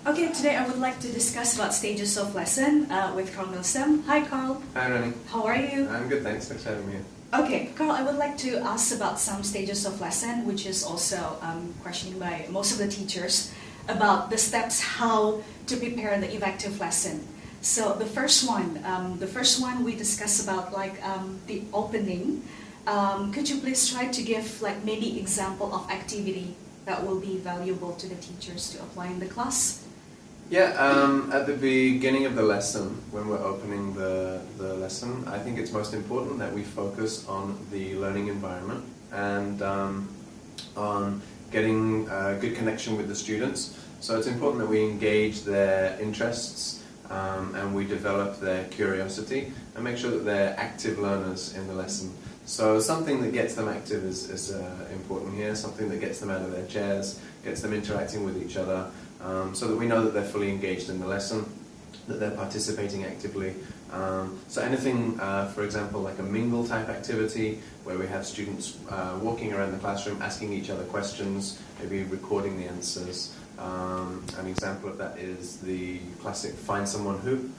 Okay, today I would like to discuss about stages of lesson with Karl Millsom. Hi, Karl. Hi, Ronnie. How are you? I'm good, thanks. Thanks for having me here. Okay, Karl, I would like to ask about some stages of lesson, which is also questioned by most of the teachers about the steps how to prepare the effective lesson. So the first one we discussed about the opening. Could you please try to give maybe example of activity that will be valuable to the teachers to apply in the class? Yeah, at the beginning of the lesson, when we're opening the lesson, I think it's most important that we focus on the learning environment and on getting a good connection with the students. So it's important that we engage their interests and we develop their curiosity and make sure that they're active learners in the lesson. So something that gets them active is important here, something that gets them out of their chairs, gets them interacting with each other, so that we know that they're fully engaged in the lesson, that they're participating actively. So anything, for example, like a mingle type activity, where we have students walking around the classroom asking each other questions, maybe recording the answers. An example of that is the classic find someone who.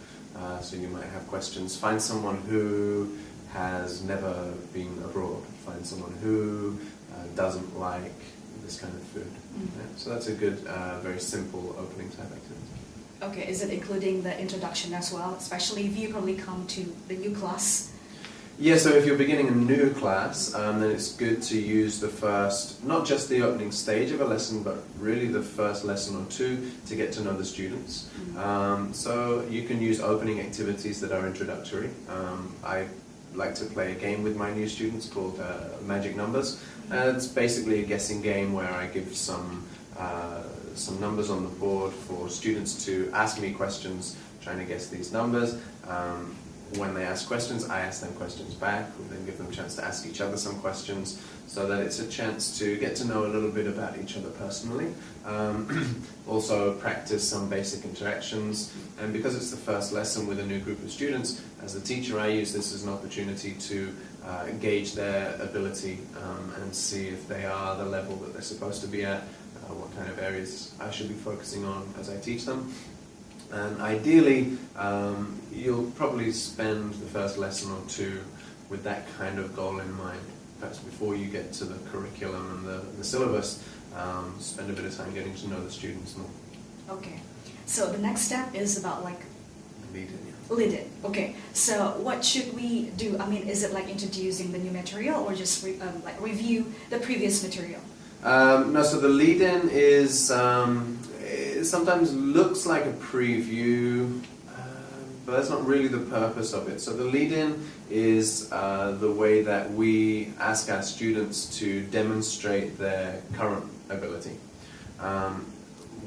So you might have questions, find someone who has never been abroad, find someone who doesn't like this kind of food. Yeah, so that's a good, very simple opening type activity. Okay, is it including the introduction as well, especially if you probably come to the new class? Yeah, so if you're beginning a new class, then it's good to use the first, not just the opening stage of a lesson, but really the first lesson or two to get to know the students. So you can use opening activities that are introductory. I like to play a game with my new students called Magic Numbers. It's basically a guessing game where I give some numbers on the board for students to ask me questions, trying to guess these numbers. When they ask questions, I ask them questions back, and then give them a chance to ask each other some questions, so that it's a chance to get to know a little bit about each other personally. Also practice some basic interactions, and because it's the first lesson with a new group of students, as a teacher I use this as an opportunity to gauge their ability and see if they are the level that they're supposed to be at, what kind of areas I should be focusing on as I teach them. And ideally, you'll probably spend the first lesson or two with that kind of goal in mind. Perhaps before you get to the curriculum and the syllabus, spend a bit of time getting to know the students more. Okay, so the next step is about Lead in, yeah. lead in. Okay, so what should we do? I mean, is it introducing the new material or just review the previous material? No, so the lead-in is, it sometimes looks like a preview, but that's not really the purpose of it. So the lead-in is the way that we ask our students to demonstrate their current ability.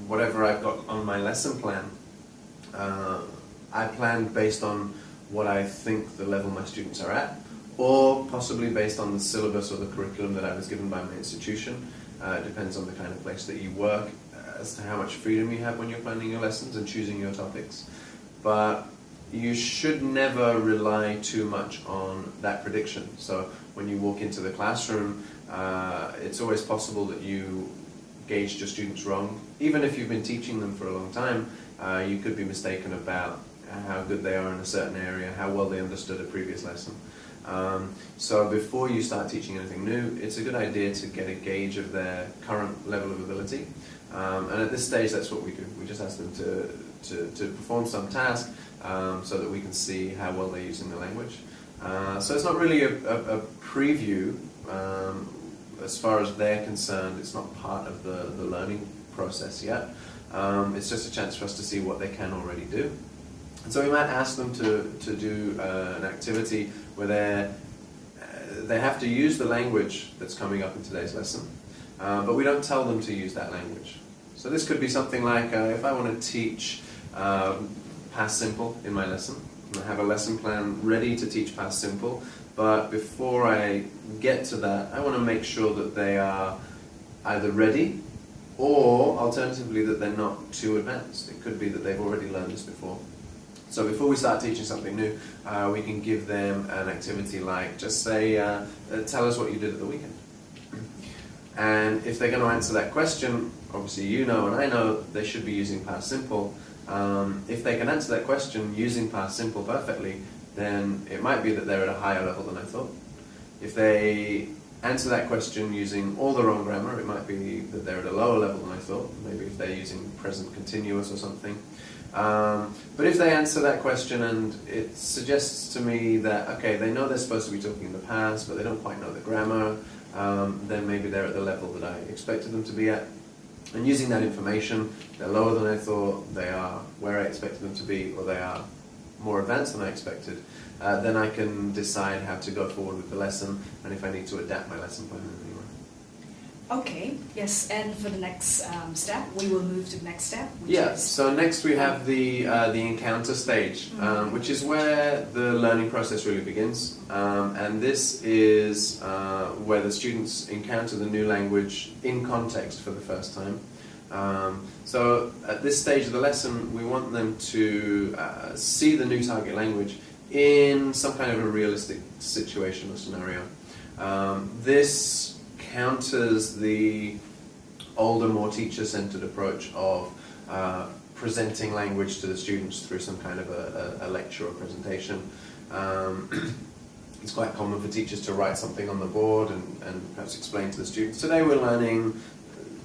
Whatever I've got on my lesson plan, I planned based on what I think the level my students are at, or possibly based on the syllabus or the curriculum that I was given by my institution. It depends on the kind of place that you work, as to how much freedom you have when you're planning your lessons and choosing your topics. But you should never rely too much on that prediction. So when you walk into the classroom, it's always possible that you gauged your students wrong. Even if you've been teaching them for a long time, you could be mistaken about how good they are in a certain area, how well they understood a previous lesson. So before you start teaching anything new, it's a good idea to get a gauge of their current level of ability. And at this stage, that's what we do. We just ask them to perform some task so that we can see how well they're using the language. So it's not really a preview. As far as they're concerned, it's not part of the learning process yet. It's just a chance for us to see what they can already do. And so we might ask them to do an activity where they have to use the language that's coming up in today's lesson, but we don't tell them to use that language. So this could be something like, if I want to teach past simple in my lesson, I have a lesson plan ready to teach past simple, but before I get to that, I want to make sure that they are either ready, or alternatively that they're not too advanced. It could be that they've already learned this before. So before we start teaching something new, we can give them an activity like, just say, tell us what you did at the weekend. And if they're going to answer that question, obviously you know and I know they should be using past simple. If they can answer that question using past simple perfectly, then it might be that they're at a higher level than I thought. If they answer that question using all the wrong grammar, it might be that they're at a lower level than I thought, maybe if they're using present continuous or something. But if they answer that question and it suggests to me that, okay, they know they're supposed to be talking in the past, but they don't quite know the grammar, then maybe they're at the level that I expected them to be at. And using that information, they're lower than I thought, they are where I expected them to be, or they are more advanced than I expected, then I can decide how to go forward with the lesson and if I need to adapt my lesson plan in any way. Okay, yes, and for the next step, we will move to the next step. So next we have the encounter stage, which is where the learning process really begins. And this is where the students encounter the new language in context for the first time. So at this stage of the lesson, we want them to see the new target language in some kind of a realistic situation or scenario. This counters the older, more teacher-centered approach of presenting language to the students through some kind of a lecture or presentation. It's quite common for teachers to write something on the board and perhaps explain to the students, today we're learning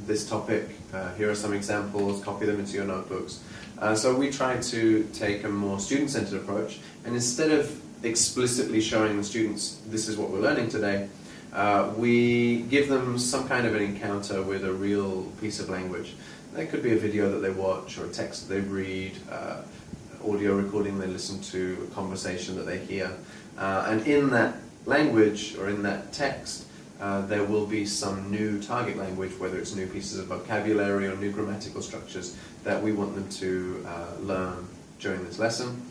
this topic, here are some examples, copy them into your notebooks. So we try to take a more student-centered approach, and instead of explicitly showing the students this is what we're learning today, we give them some kind of an encounter with a real piece of language. That could be a video that they watch, or a text that they read, audio recording they listen to, a conversation that they hear. And in that language, or in that text, there will be some new target language, whether it's new pieces of vocabulary or new grammatical structures that we want them to learn during this lesson.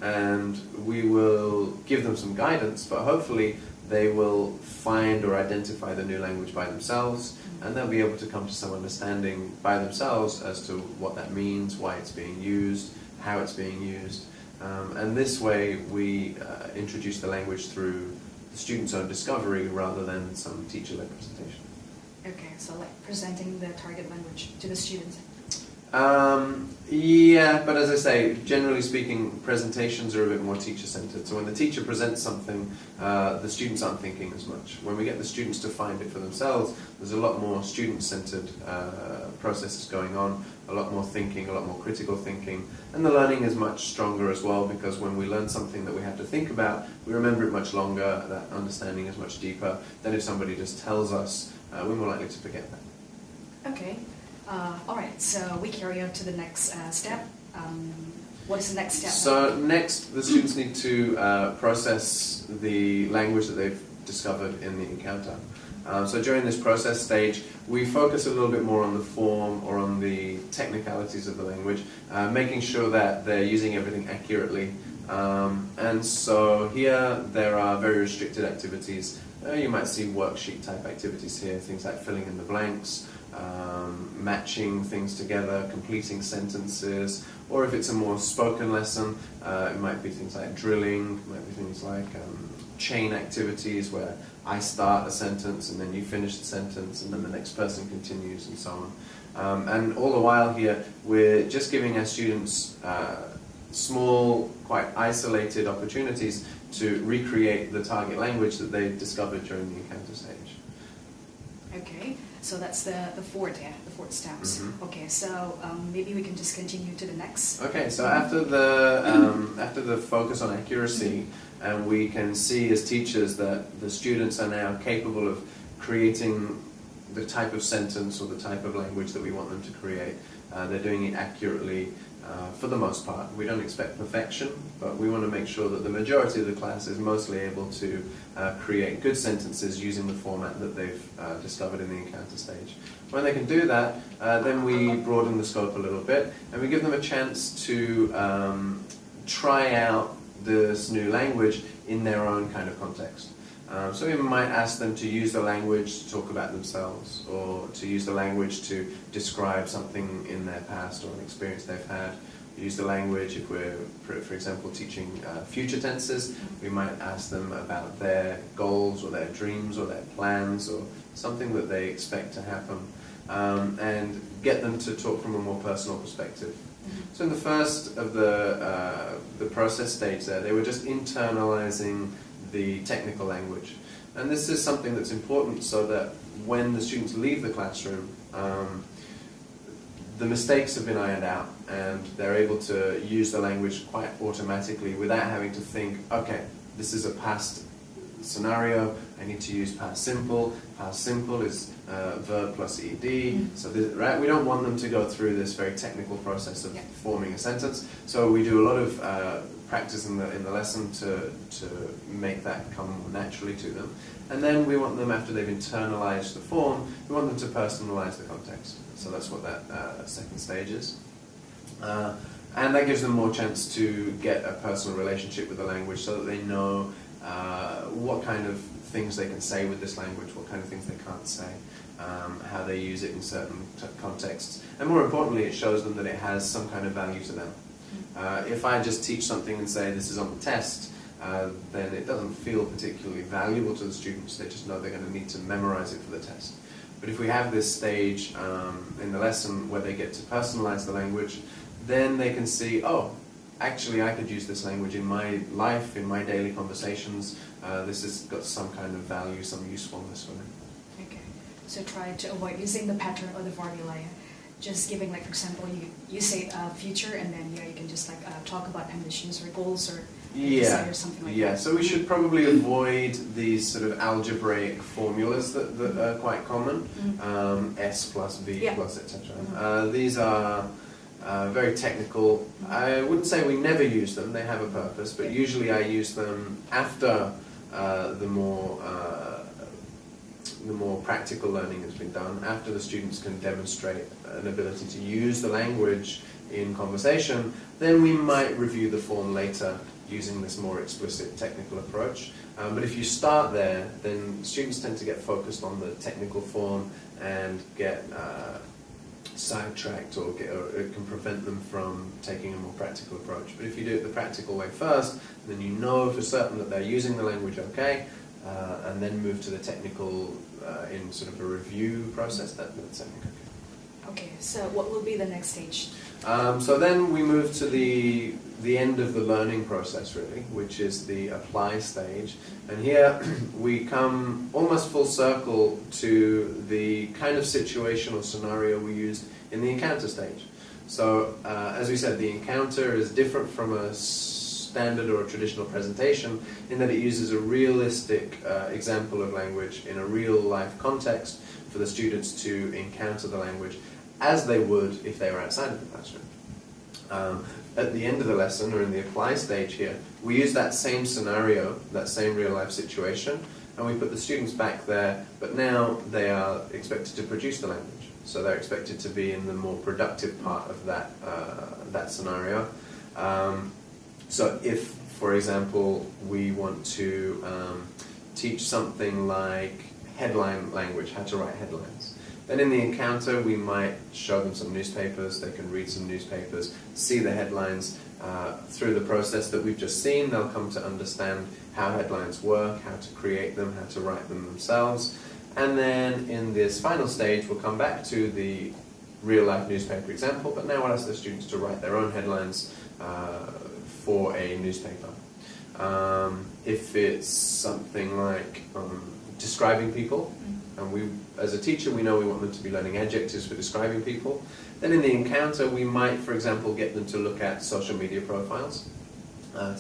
And we will give them some guidance, but hopefully they will find or identify the new language by themselves, and they'll be able to come to some understanding by themselves as to what that means, why it's being used, how it's being used. And this way we introduce the language through the student's own discovery rather than some teacher-led presentation. Okay, so like presenting the target language to the students. Yeah, but as I say, generally speaking, presentations are a bit more teacher-centered. So when the teacher presents something, the students aren't thinking as much. When we get the students to find it for themselves, there's a lot more student-centered processes going on, a lot more thinking, a lot more critical thinking, and the learning is much stronger as well, because when we learn something that we have to think about, we remember it much longer, that understanding is much deeper than if somebody just tells us. We're more likely to forget that. Okay. All right, so we carry on to the next step. What is the next step? So next, the students need to process the language that they've discovered in the encounter. So during this process stage, we focus a little bit more on the form or on the technicalities of the language, making sure that they're using everything accurately. And so here there are very restricted activities. You might see worksheet type activities here, things like filling in the blanks, matching things together, completing sentences, or if it's a more spoken lesson, it might be things like drilling, it might be things like chain activities where I start a sentence and then you finish the sentence and then the next person continues and so on. And all the while here, we're just giving our students small, quite isolated opportunities to recreate the target language that they discovered during the encounter stage. Okay, so that's the fourth steps. Mm-hmm. Okay, so maybe we can just continue to the next. Okay, so after the focus on accuracy, and we can see as teachers that the students are now capable of creating the type of sentence or the type of language that we want them to create. They're doing it accurately for the most part. We don't expect perfection, but we want to make sure that the majority of the class is mostly able to create good sentences using the format that they've discovered in the encounter stage. When they can do that, then we broaden the scope a little bit, and we give them a chance to try out this new language in their own kind of context. So we might ask them to use the language to talk about themselves, or to use the language to describe something in their past or an experience they've had. Use the language if we're, for example, teaching future tenses. We might ask them about their goals or their dreams or their plans or something that they expect to happen. and get them to talk from a more personal perspective. So in the first of the process stage there, they were just internalizing the technical language. And this is something that's important so that when the students leave the classroom, the mistakes have been ironed out and they're able to use the language quite automatically without having to think, okay, this is a past scenario, I need to use past simple. Past simple is verb plus ed. So this, right, we don't want them to go through this very technical process of forming a sentence. So we do a lot of practice in the lesson to make that come more naturally to them. And then we want them, after they've internalized the form, we want them to personalize the context. So that's what that second stage is. And that gives them more chance to get a personal relationship with the language so that they know what kind of things they can say with this language, what kind of things they can't say, how they use it in certain contexts. And more importantly, it shows them that it has some kind of value to them. If I just teach something and say this is on the test, then it doesn't feel particularly valuable to the students. They just know they're going to need to memorize it for the test. But if we have this stage in the lesson where they get to personalize the language, then they can see, oh, actually I could use this language in my life, in my daily conversations. This has got some kind of value, some usefulness for them. Okay, so try to avoid using the pattern or the formula. Just giving, like, for example, you say future, and then you can just like talk about ambitions or goals or desire or something like that. Yeah, so we should probably avoid these sort of algebraic formulas that are quite common, S plus V plus etc. These are very technical. I wouldn't say we never use them, they have a purpose, but usually I use them after the more practical learning has been done, after the students can demonstrate an ability to use the language in conversation. Then we might review the form later using this more explicit technical approach. But if you start there, then students tend to get focused on the technical form and get sidetracked, or it can prevent them from taking a more practical approach. But if you do it the practical way first, then you know for certain that they're using the language okay, and then move to the technical in sort of a review process, that's okay. Okay, so what will be the next stage? So then we move to the end of the learning process, really, which is the apply stage. And here we come almost full circle to the kind of situation or scenario we used in the encounter stage. So as we said, the encounter is different from a standard or a traditional presentation in that it uses a realistic example of language in a real life context for the students to encounter the language as they would if they were outside of the classroom. At the end of the lesson, or in the apply stage here, we use that same scenario, that same real life situation, and we put the students back there, but now they are expected to produce the language. So they're expected to be in the more productive part of that scenario. So if, for example, we want to teach something like headline language, how to write headlines, then in the encounter we might show them some newspapers, they can read some newspapers, see the headlines. Through the process that we've just seen, they'll come to understand how headlines work, how to create them, how to write them themselves. And then in this final stage we'll come back to the real-life newspaper example, but now we'll ask the students to write their own headlines for a newspaper. If it's something like describing people, and we, as a teacher, we know we want them to be learning adjectives for describing people, then in the encounter we might, for example, get them to look at social media profiles.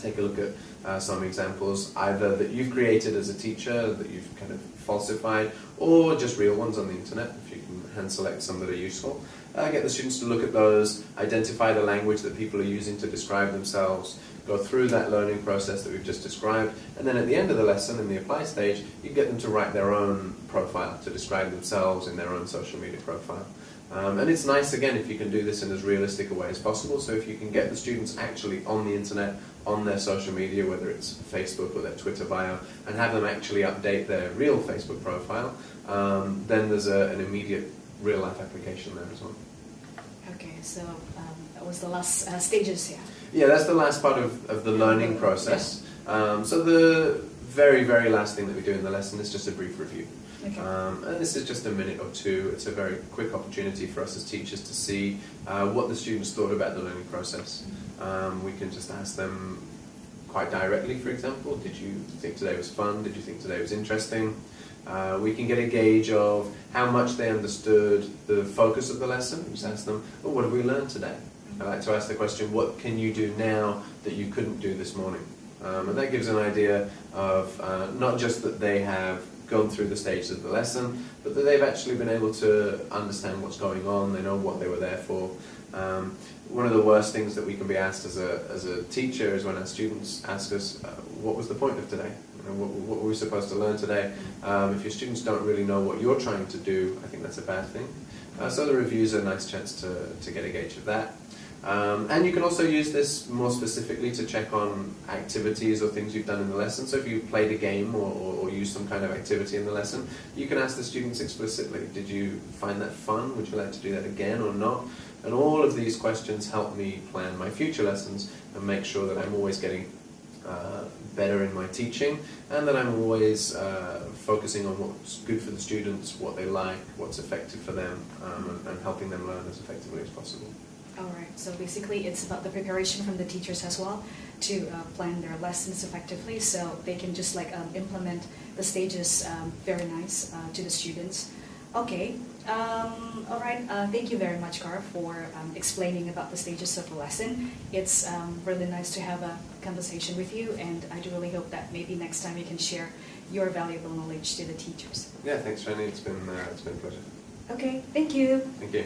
Take a look at some examples, either that you've created as a teacher, that you've kind of falsified, or just real ones on the internet, if you can hand select some that are useful. Get the students to look at those, identify the language that people are using to describe themselves, go through that learning process that we've just described, and then at the end of the lesson, in the apply stage, you get them to write their own profile, to describe themselves in their own social media profile. And it's nice, again, if you can do this in as realistic a way as possible. So if you can get the students actually on the internet, on their social media, whether it's Facebook or their Twitter bio, and have them actually update their real Facebook profile, then there's an immediate real-life application there as well. Okay, so that was the last stages here. Yeah, that's the last part of the learning process. So the very, very last thing that we do in the lesson is just a brief review. Okay. And this is just a minute or two. It's a very quick opportunity for us as teachers to see what the students thought about the learning process. We can just ask them quite directly, for example, did you think today was fun? Did you think today was interesting? We can get a gauge of how much they understood the focus of the lesson. We just ask them, oh, what have we learned today? I like to ask the question, what can you do now that you couldn't do this morning? And that gives an idea of not just that they have gone through the stages of the lesson, but that they've actually been able to understand what's going on, they know what they were there for. One of the worst things that we can be asked as a teacher is when our students ask us, what was the point of today? What were we supposed to learn today? If your students don't really know what you're trying to do, I think that's a bad thing. So the reviews are a nice chance to get a gauge of that. And you can also use this more specifically to check on activities or things you've done in the lesson. So if you played a game or used some kind of activity in the lesson, you can ask the students explicitly, did you find that fun? Would you like to do that again or not? And all of these questions help me plan my future lessons and make sure that I'm always getting better in my teaching, and that I'm always focusing on what's good for the students, what they like, what's effective for them, and helping them learn as effectively as possible. Alright, so basically it's about the preparation from the teachers as well to plan their lessons effectively, so they can just like implement the stages very nice to the students. Okay, alright, thank you very much, Karl, for explaining about the stages of the lesson. It's really nice to have a conversation with you, and I do really hope that maybe next time you can share your valuable knowledge to the teachers. Yeah, thanks, Jenny. It's been a pleasure. Okay, thank you. Thank you.